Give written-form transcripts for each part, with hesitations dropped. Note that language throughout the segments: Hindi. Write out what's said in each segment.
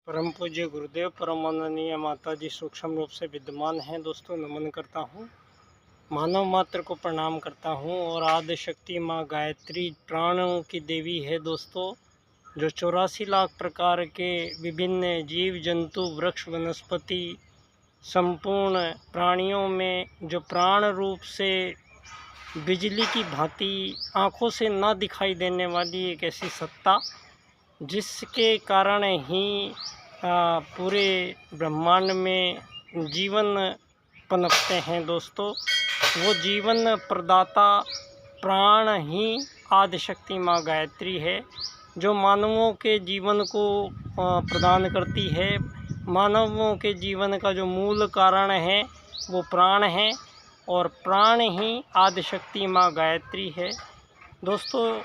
परम पूज्य गुरुदेव परम वंदनीय माता जी सूक्ष्म रूप से विद्यमान हैं। दोस्तों नमन करता हूँ, मानव मात्र को प्रणाम करता हूँ। और आदि शक्ति माँ गायत्री प्राणों की देवी है दोस्तों, जो 84 लाख प्रकार के विभिन्न जीव जंतु वृक्ष वनस्पति संपूर्ण प्राणियों में जो प्राण रूप से बिजली की भांति आँखों से ना दिखाई देने वाली एक ऐसी सत्ता, जिसके कारण ही पूरे ब्रह्मांड में जीवन पनपते हैं दोस्तों। वो जीवन प्रदाता प्राण ही आदिशक्ति माँ गायत्री है, जो मानवों के जीवन को प्रदान करती है। मानवों के जीवन का जो मूल कारण है वो प्राण है, और प्राण ही आदिशक्ति माँ गायत्री है दोस्तों।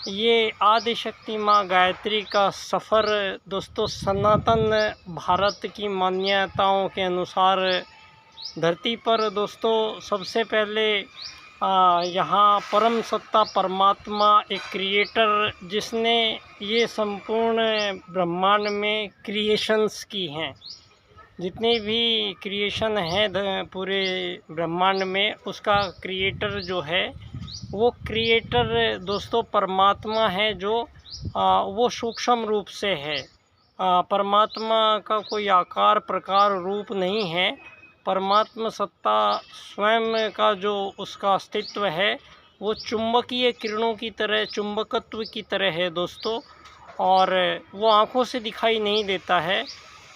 ये आदिशक्ति माँ गायत्री का सफ़र दोस्तों सनातन भारत की मान्यताओं के अनुसार धरती पर दोस्तों सबसे पहले यहाँ परम सत्ता परमात्मा एक क्रिएटर, जिसने ये संपूर्ण ब्रह्मांड में क्रिएशंस की हैं, जितने भी क्रिएशन है पूरे ब्रह्मांड में, उसका क्रिएटर जो है वो क्रिएटर दोस्तों परमात्मा है, जो वो सूक्ष्म रूप से है। परमात्मा का कोई आकार प्रकार रूप नहीं है। परमात्मा सत्ता स्वयं का जो उसका अस्तित्व है वो चुंबकीय किरणों की तरह, चुंबकत्व की तरह है दोस्तों, और वो आँखों से दिखाई नहीं देता है,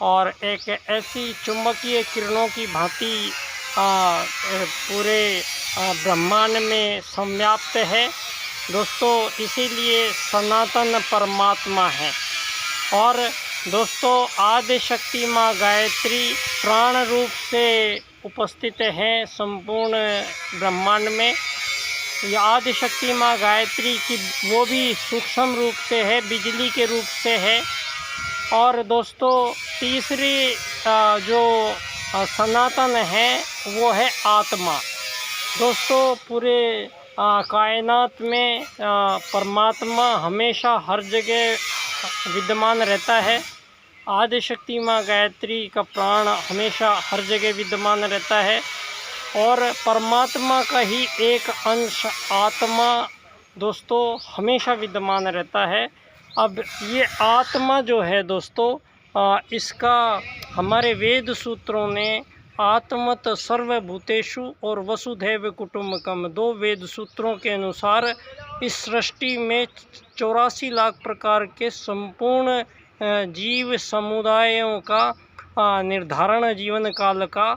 और एक ऐसी चुंबकीय किरणों की भांति पूरे ब्रह्मांड में संव्याप्त है दोस्तों। इसीलिए सनातन परमात्मा है। और दोस्तों आदिशक्ति माँ गायत्री प्राण रूप से उपस्थित हैं संपूर्ण ब्रह्मांड में। यह आदिशक्ति माँ गायत्री की वो भी सूक्ष्म रूप से है, बिजली के रूप से है। और दोस्तों तीसरी जो सनातन है वो है आत्मा। दोस्तों पूरे कायनात में परमात्मा हमेशा हर जगह विद्यमान रहता है। आदिशक्ति माँ गायत्री का प्राण हमेशा हर जगह विद्यमान रहता है, और परमात्मा का ही एक अंश आत्मा दोस्तों हमेशा विद्यमान रहता है। अब ये आत्मा जो है दोस्तों, इसका हमारे वेद सूत्रों ने आत्मत सर्वभूतेषु और वसुधैव कुटुम्बकम, दो वेद सूत्रों के अनुसार इस सृष्टि में 84 लाख प्रकार के संपूर्ण जीव समुदायों का निर्धारण जीवन काल का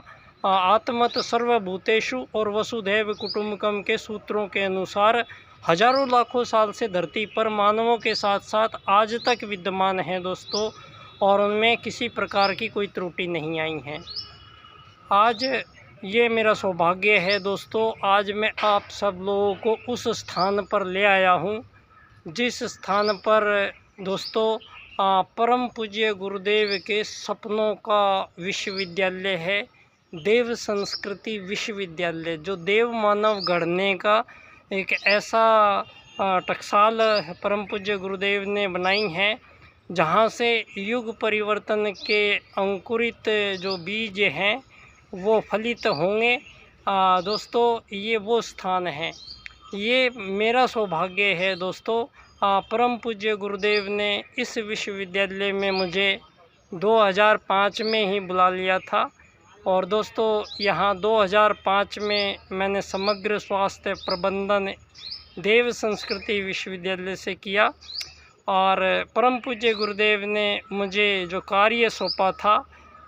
आत्मत सर्वभूतेषु और वसुधैव कुटुम्बकम के सूत्रों के अनुसार हजारों लाखों साल से धरती पर मानवों के साथ साथ आज तक विद्यमान है दोस्तों, और उनमें किसी प्रकार की कोई त्रुटि नहीं आई है। आज ये मेरा सौभाग्य है दोस्तों, आज मैं आप सब लोगों को उस स्थान पर ले आया हूँ जिस स्थान पर दोस्तों परम पूज्य गुरुदेव के सपनों का विश्वविद्यालय है, देव संस्कृति विश्वविद्यालय, जो देव मानव गढ़ने का एक ऐसा टकसाल परम पूज्य गुरुदेव ने बनाई है, जहाँ से युग परिवर्तन के अंकुरित जो बीज हैं वो फलित होंगे। दोस्तों ये वो स्थान है, ये मेरा सौभाग्य है दोस्तों। परम पूज्य गुरुदेव ने इस विश्वविद्यालय में मुझे 2005 में ही बुला लिया था, और दोस्तों यहाँ 2005 में मैंने समग्र स्वास्थ्य प्रबंधन देव संस्कृति विश्वविद्यालय से किया, और परम पूज्य गुरुदेव ने मुझे जो कार्य सौंपा था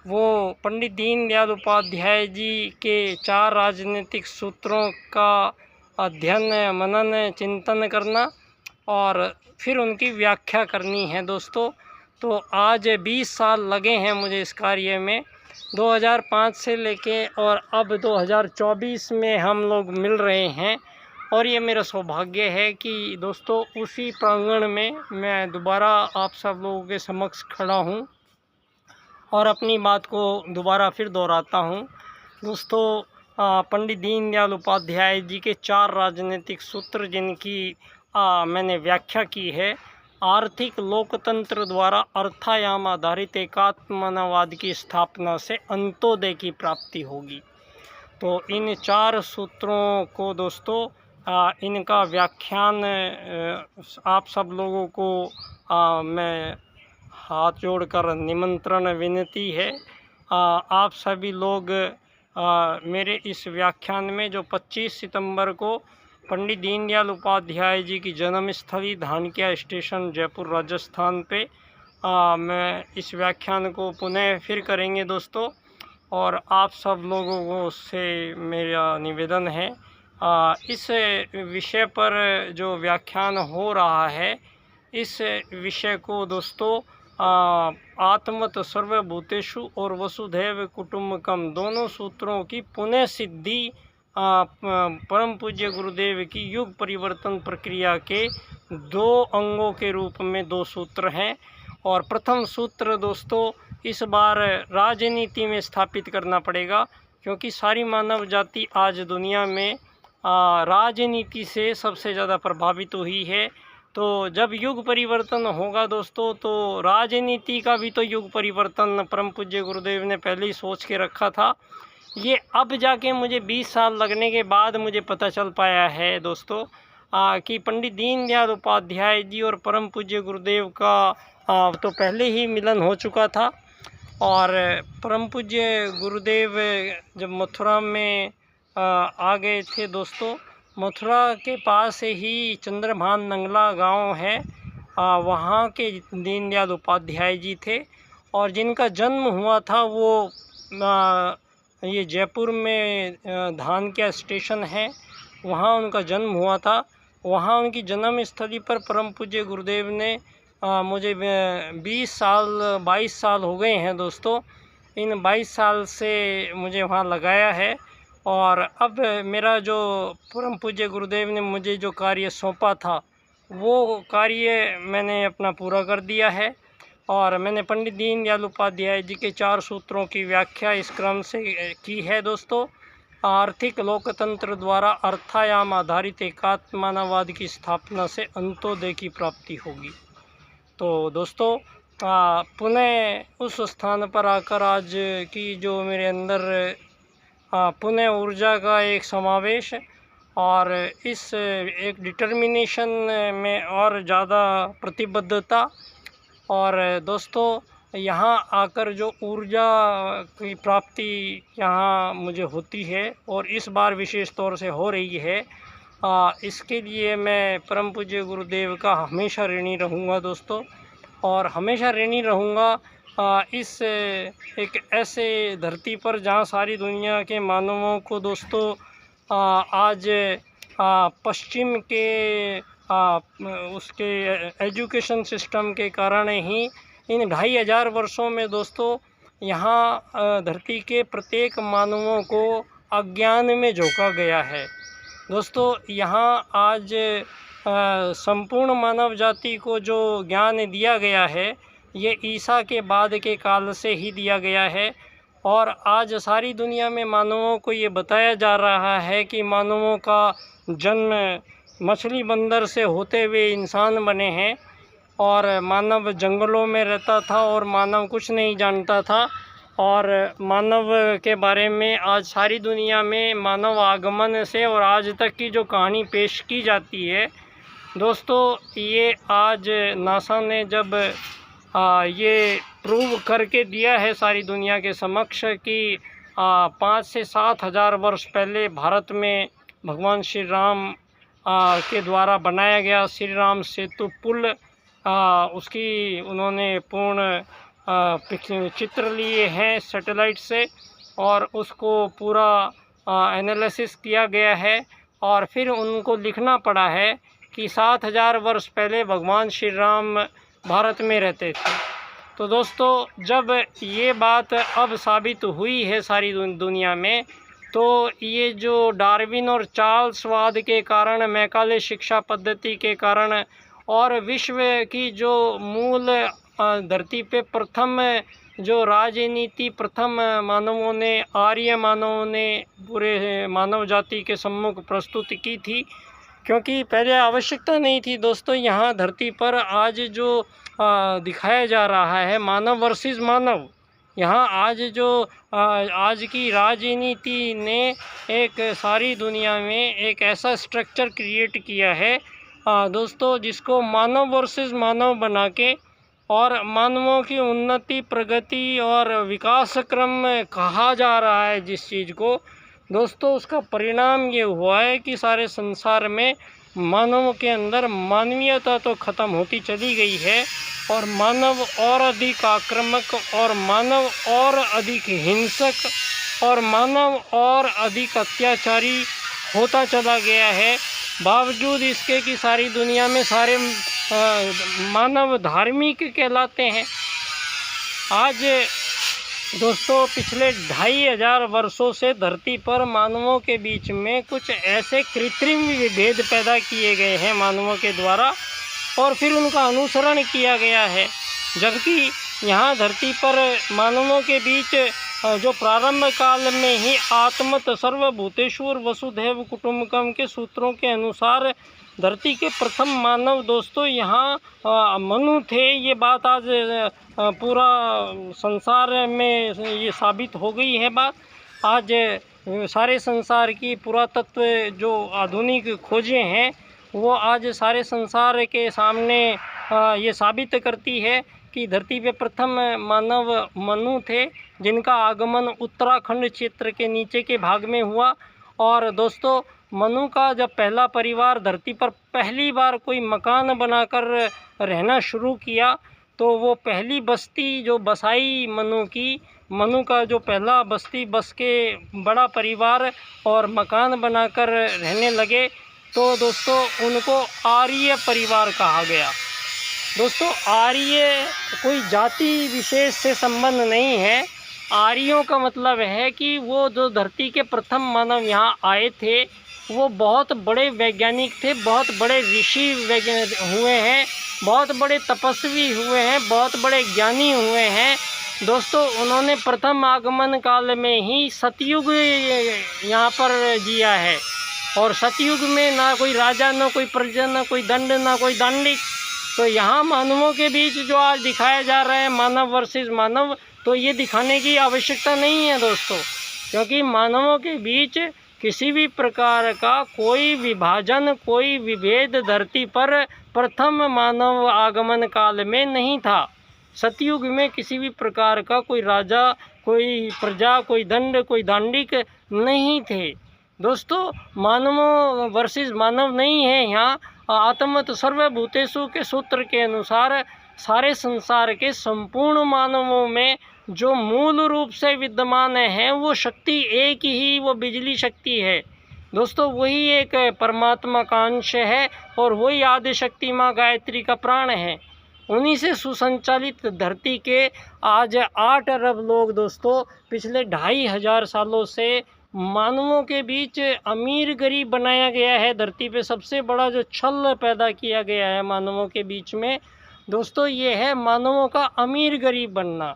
वो पंडित दीनदयाल उपाध्याय जी के 4 राजनीतिक सूत्रों का अध्ययन मनन चिंतन करना और फिर उनकी व्याख्या करनी है दोस्तों। तो आज 20 साल लगे हैं मुझे इस कार्य में, 2005 से लेके और अब 2024 में हम लोग मिल रहे हैं, और ये मेरा सौभाग्य है कि दोस्तों उसी प्रांगण में मैं दोबारा आप सब लोगों के समक्ष खड़ा हूँ और अपनी बात को दोबारा फिर दोहराता हूँ दोस्तों। पंडित दीनदयाल उपाध्याय जी के 4 राजनीतिक सूत्र जिनकी मैंने व्याख्या की है, आर्थिक लोकतंत्र द्वारा अर्थायाम आधारित एकात्मतावाद की स्थापना से अंत्योदय की प्राप्ति होगी। तो इन 4 सूत्रों को दोस्तों इनका व्याख्यान आप सब लोगों को मैं हाथ जोड़कर निमंत्रण विनती है। आप सभी लोग मेरे इस व्याख्यान में जो 25 सितंबर को पंडित दीनदयाल उपाध्याय जी की जन्मस्थली धानक्या स्टेशन जयपुर राजस्थान पे मैं इस व्याख्यान को पुनः फिर करेंगे दोस्तों। और आप सब लोगों से मेरा निवेदन है इस विषय पर जो व्याख्यान हो रहा है इस विषय को दोस्तों आत्मत सर्वभूतेषु और वसुधैव कुटुम्बकम दोनों सूत्रों की पुनः सिद्धि परम पूज्य गुरुदेव की युग परिवर्तन प्रक्रिया के 2 अंगों के रूप में 2 सूत्र हैं। और प्रथम सूत्र दोस्तों इस बार राजनीति में स्थापित करना पड़ेगा, क्योंकि सारी मानव जाति आज दुनिया में राजनीति से सबसे ज़्यादा प्रभावित हुई है। तो जब युग परिवर्तन होगा दोस्तों तो राजनीति का भी तो युग परिवर्तन परम पूज्य गुरुदेव ने पहले ही सोच के रखा था। ये अब जाके मुझे 20 साल लगने के बाद मुझे पता चल पाया है दोस्तों कि पंडित दीनदयाल उपाध्याय जी और परम पूज्य गुरुदेव का तो पहले ही मिलन हो चुका था। और परम पूज्य गुरुदेव जब मथुरा में आ गए थे दोस्तों, मथुरा के पास ही चंद्रभान नंगला गांव है, वहाँ के दीनदयाल उपाध्याय जी थे। और जिनका जन्म हुआ था वो ये जयपुर में धानक्या स्टेशन है, वहाँ उनका जन्म हुआ था। वहाँ उनकी जन्म स्थली पर परम पूज्य गुरुदेव ने मुझे 22 साल हो गए हैं दोस्तों। इन 22 साल से मुझे वहाँ लगाया है। और अब मेरा जो परम पूज्य गुरुदेव ने मुझे जो कार्य सौंपा था वो कार्य मैंने अपना पूरा कर दिया है। और मैंने पंडित दीनदयाल उपाध्याय जी के 4 सूत्रों की व्याख्या इस क्रम से की है दोस्तों। आर्थिक लोकतंत्र द्वारा अर्थायाम आधारित एकात्मतावाद की स्थापना से अंत्योदय की प्राप्ति होगी। तो दोस्तों पुनः उस स्थान पर आकर आज की जो मेरे अंदर पुनः ऊर्जा का एक समावेश और इस एक डिटर्मिनेशन में और ज़्यादा प्रतिबद्धता, और दोस्तों यहाँ आकर जो ऊर्जा की प्राप्ति यहाँ मुझे होती है और इस बार विशेष तौर से हो रही है, इसके लिए मैं परम पूज्य गुरुदेव का हमेशा ऋणी रहूँगा दोस्तों। और हमेशा ऋणी रहूँगा इस एक ऐसे धरती पर जहाँ सारी दुनिया के मानवों को दोस्तों आज पश्चिम के उसके एजुकेशन सिस्टम के कारण ही इन 2500 वर्षों में दोस्तों यहाँ धरती के प्रत्येक मानवों को अज्ञान में झोंका गया है दोस्तों। यहाँ आज संपूर्ण मानव जाति को जो ज्ञान दिया गया है ये ईसा के बाद के काल से ही दिया गया है। और आज सारी दुनिया में मानवों को ये बताया जा रहा है कि मानवों का जन्म मछली बंदर से होते हुए इंसान बने हैं, और मानव जंगलों में रहता था और मानव कुछ नहीं जानता था। और मानव के बारे में आज सारी दुनिया में मानव आगमन से और आज तक की जो कहानी पेश की जाती है दोस्तों, ये आज नासा ने जब ये प्रूव करके दिया है सारी दुनिया के समक्ष कि 5 से 7 हज़ार वर्ष पहले भारत में भगवान श्री राम के द्वारा बनाया गया श्री राम सेतु पुल, उसकी उन्होंने पूर्ण चित्र लिए हैं सैटेलाइट से और उसको पूरा एनालिसिस किया गया है। और फिर उनको लिखना पड़ा है कि 7 हज़ार वर्ष पहले भगवान श्री राम भारत में रहते थे। तो दोस्तों जब ये बात अब साबित हुई है सारी दुनिया में, तो ये जो डार्विन और चार्ल्सवाद के कारण, मैकाले शिक्षा पद्धति के कारण और विश्व की जो मूल धरती पे प्रथम जो राजनीति प्रथम मानवों ने, आर्य मानवों ने पूरे मानव जाति के सम्मुख प्रस्तुत की थी, क्योंकि पहले आवश्यकता नहीं थी दोस्तों। यहाँ धरती पर आज जो दिखाया जा रहा है मानव वर्सेस मानव, यहाँ आज जो आज की राजनीति ने एक सारी दुनिया में एक ऐसा स्ट्रक्चर क्रिएट किया है दोस्तों, जिसको मानव वर्सेस मानव बना के और मानवों की उन्नति, प्रगति और विकास क्रम कहा जा रहा है जिस चीज़ को दोस्तों, उसका परिणाम ये हुआ है कि सारे संसार में मानव के अंदर मानवीयता तो ख़त्म होती चली गई है और मानव और अधिक आक्रामक और मानव और अधिक हिंसक और मानव और अधिक अत्याचारी होता चला गया है। बावजूद इसके कि सारी दुनिया में सारे मानव धार्मिक कहलाते हैं। आज दोस्तों पिछले 2500 वर्षों से धरती पर मानवों के बीच में कुछ ऐसे कृत्रिम विभेद पैदा किए गए हैं मानवों के द्वारा और फिर उनका अनुसरण किया गया है, जबकि यहाँ धरती पर मानवों के बीच जो प्रारंभ काल में ही आत्मत सर्वभूतेषु वसुधैव कुटुम्बकम के सूत्रों के अनुसार धरती के प्रथम मानव दोस्तों यहाँ मनु थे। ये बात आज पूरा संसार में ये साबित हो गई है बात। आज सारे संसार की पुरातत्व जो आधुनिक खोजें हैं वो आज सारे संसार के सामने ये साबित करती है कि धरती पे प्रथम मानव मनु थे, जिनका आगमन उत्तराखंड क्षेत्र के नीचे के भाग में हुआ। और दोस्तों मनु का जब पहला परिवार धरती पर पहली बार कोई मकान बनाकर रहना शुरू किया तो वो पहली बस्ती जो बसाई मनु का जो पहला बस्ती बस के बड़ा परिवार और मकान बनाकर रहने लगे तो दोस्तों उनको आर्य परिवार कहा गया। दोस्तों आर्य कोई जाति विशेष से संबंध नहीं है। आर्यों का मतलब है कि वो जो धरती के प्रथम मानव यहाँ आए थे वो बहुत बड़े वैज्ञानिक थे, बहुत बड़े ऋषि हुए हैं, बहुत बड़े तपस्वी हुए हैं, बहुत बड़े ज्ञानी हुए हैं दोस्तों। उन्होंने प्रथम आगमन काल में ही सतयुग यहाँ पर जिया है और सतयुग में ना कोई राजा, ना कोई प्रजा, ना कोई दंड, ना कोई दांडिक। तो यहाँ मानवों के बीच जो आज दिखाया जा रहा है मानव वर्सेस मानव, तो ये दिखाने की आवश्यकता नहीं है दोस्तों, क्योंकि मानवों के बीच किसी भी प्रकार का कोई विभाजन, कोई विभेद धरती पर प्रथम मानव आगमन काल में नहीं था। सतयुग में किसी भी प्रकार का कोई राजा, कोई प्रजा, कोई दंड, कोई दांडिक नहीं थे दोस्तों। मानव वर्सेस मानव नहीं है यहाँ। आत्मत सर्वभूतेषु के सूत्र के अनुसार सारे संसार के संपूर्ण मानवों में जो मूल रूप से विद्यमान है वो शक्ति एक ही, वो बिजली शक्ति है दोस्तों। वही एक परमात्मा का अंश है और वही आदि शक्ति माँ गायत्री का प्राण है। उन्हीं से सुसंचालित धरती के आज 8 अरब लोग दोस्तों पिछले 2500 सालों से मानवों के बीच अमीर गरीब बनाया गया है। धरती पे सबसे बड़ा जो छल पैदा किया गया है मानवों के बीच में दोस्तों, ये है मानवों का अमीर गरीब बनना।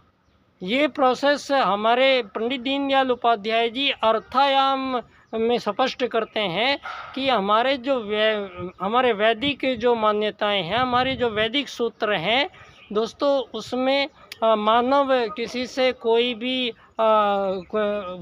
ये प्रोसेस हमारे पंडित दीनदयाल उपाध्याय जी अर्थायाम में स्पष्ट करते हैं कि हमारे वैदिक जो मान्यताएं हैं, हमारे जो वैदिक सूत्र हैं दोस्तों, उसमें मानव किसी से कोई भी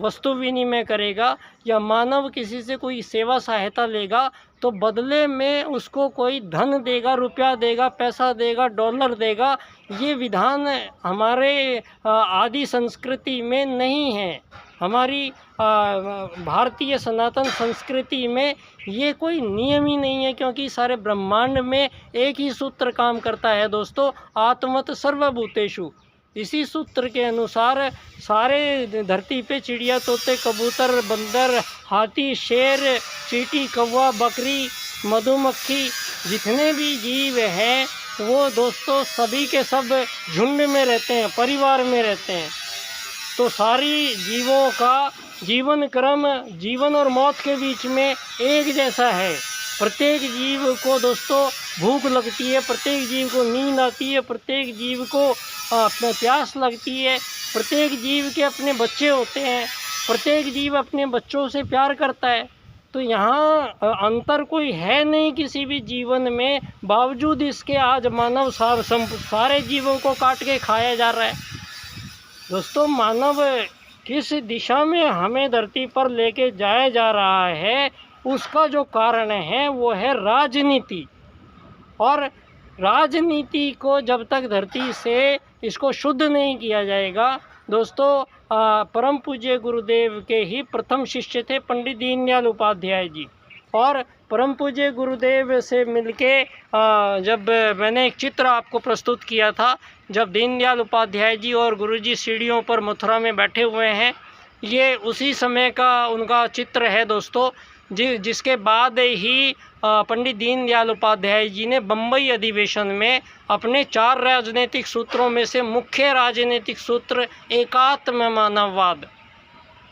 वस्तु विनिमय करेगा या मानव किसी से कोई सेवा सहायता लेगा तो बदले में उसको कोई धन देगा, रुपया देगा, पैसा देगा, डॉलर देगा। ये विधान हमारे आदि संस्कृति में नहीं है। हमारी भारतीय सनातन संस्कृति में ये कोई नियम ही नहीं है, क्योंकि सारे ब्रह्मांड में एक ही सूत्र काम करता है दोस्तों, आत्मत सर्वभूतेषु। इसी सूत्र के अनुसार सारे धरती पे चिड़िया, तोते, कबूतर, बंदर, हाथी, शेर, चींटी, कौवा, बकरी, मधुमक्खी, जितने भी जीव हैं वो दोस्तों सभी के सब झुंड में रहते हैं, परिवार में रहते हैं। तो सारी जीवों का जीवन क्रम जीवन और मौत के बीच में एक जैसा है। प्रत्येक जीव को दोस्तों भूख लगती है, प्रत्येक जीव को नींद आती है, प्रत्येक जीव को प्यास लगती है, प्रत्येक जीव के अपने बच्चे होते हैं, प्रत्येक जीव अपने बच्चों से प्यार करता है। तो यहाँ अंतर कोई है नहीं किसी भी जीवन में, बावजूद इसके आज मानव सारे जीवों को काट के खाया जा रहा है। दोस्तों, मानव किस दिशा में हमें धरती पर लेके जाया जा रहा है, उसका जो कारण है वो है राजनीति। और राजनीति को जब तक धरती से इसको शुद्ध नहीं किया जाएगा, दोस्तों, परम पूज्य गुरुदेव के ही प्रथम शिष्य थे पंडित दीनदयाल उपाध्याय जी। और परम पूज्य गुरुदेव से मिलके जब मैंने एक चित्र आपको प्रस्तुत किया था, जब दीनदयाल उपाध्याय जी और गुरुजी सीढ़ियों पर मथुरा में बैठे हुए हैं, ये उसी समय का उनका चित्र है दोस्तों, जिसके बाद ही पंडित दीनदयाल उपाध्याय जी ने बम्बई अधिवेशन में अपने 4 राजनीतिक सूत्रों में से मुख्य राजनीतिक सूत्र एकात्म मानववाद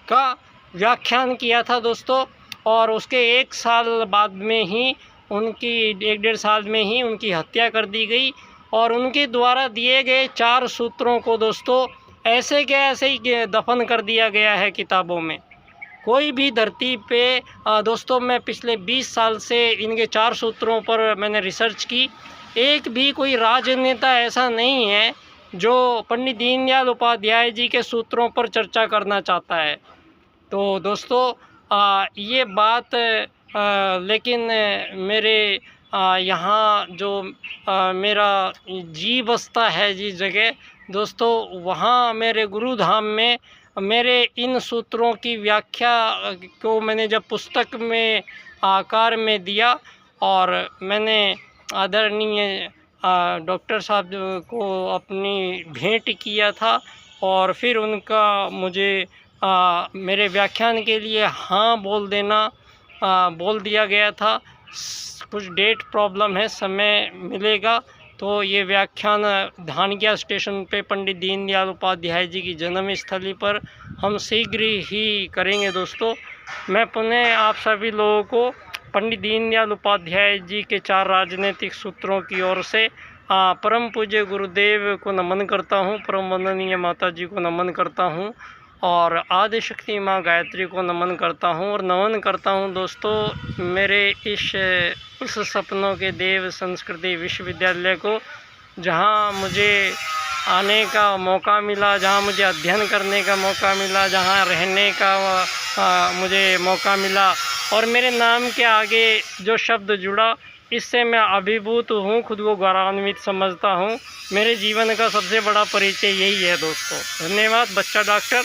का व्याख्यान किया था दोस्तों। और उसके 1 साल बाद में ही उनकी 1-1.5 साल में ही उनकी हत्या कर दी गई। और उनके द्वारा दिए गए 4 सूत्रों को दोस्तों ऐसे के ऐसे ही दफन कर दिया गया है किताबों में। कोई भी धरती पे दोस्तों, मैं पिछले 20 साल से इनके 4 सूत्रों पर मैंने रिसर्च की, एक भी कोई राजनेता ऐसा नहीं है जो पंडित दीनदयाल उपाध्याय जी के सूत्रों पर चर्चा करना चाहता है। तो दोस्तों, ये बात लेकिन मेरे यहाँ जो मेरा जी बसता है जिस जगह दोस्तों, वहाँ मेरे गुरुधाम में मेरे इन सूत्रों की व्याख्या को मैंने जब पुस्तक में आकार में दिया और मैंने आदरणीय डॉक्टर साहब को अपनी भेंट किया था, और फिर उनका मुझे मेरे व्याख्यान के लिए हाँ बोल दिया गया था। कुछ डेट प्रॉब्लम है, समय मिलेगा तो ये व्याख्यान धानक्या स्टेशन पे पंडित दीनदयाल उपाध्याय जी की जन्मस्थली पर हम शीघ्र ही करेंगे दोस्तों। मैं पुनः आप सभी लोगों को पंडित दीनदयाल उपाध्याय जी के 4 राजनीतिक सूत्रों की ओर से परम पूज्य गुरुदेव को नमन करता हूँ, परम वंदनीय माता जी को नमन करता हूँ, और आदि शक्ति माँ गायत्री को नमन करता हूँ। और नमन करता हूँ दोस्तों मेरे उस सपनों के देव संस्कृति विश्वविद्यालय को, जहाँ मुझे आने का मौका मिला, जहाँ मुझे अध्ययन करने का मौका मिला, जहाँ रहने का मुझे मौका मिला, और मेरे नाम के आगे जो शब्द जुड़ा, इससे मैं अभिभूत हूँ, खुद को गौरवान्वित समझता हूँ। मेरे जीवन का सबसे बड़ा परिचय यही है दोस्तों। धन्यवाद बच्चा डॉक्टर।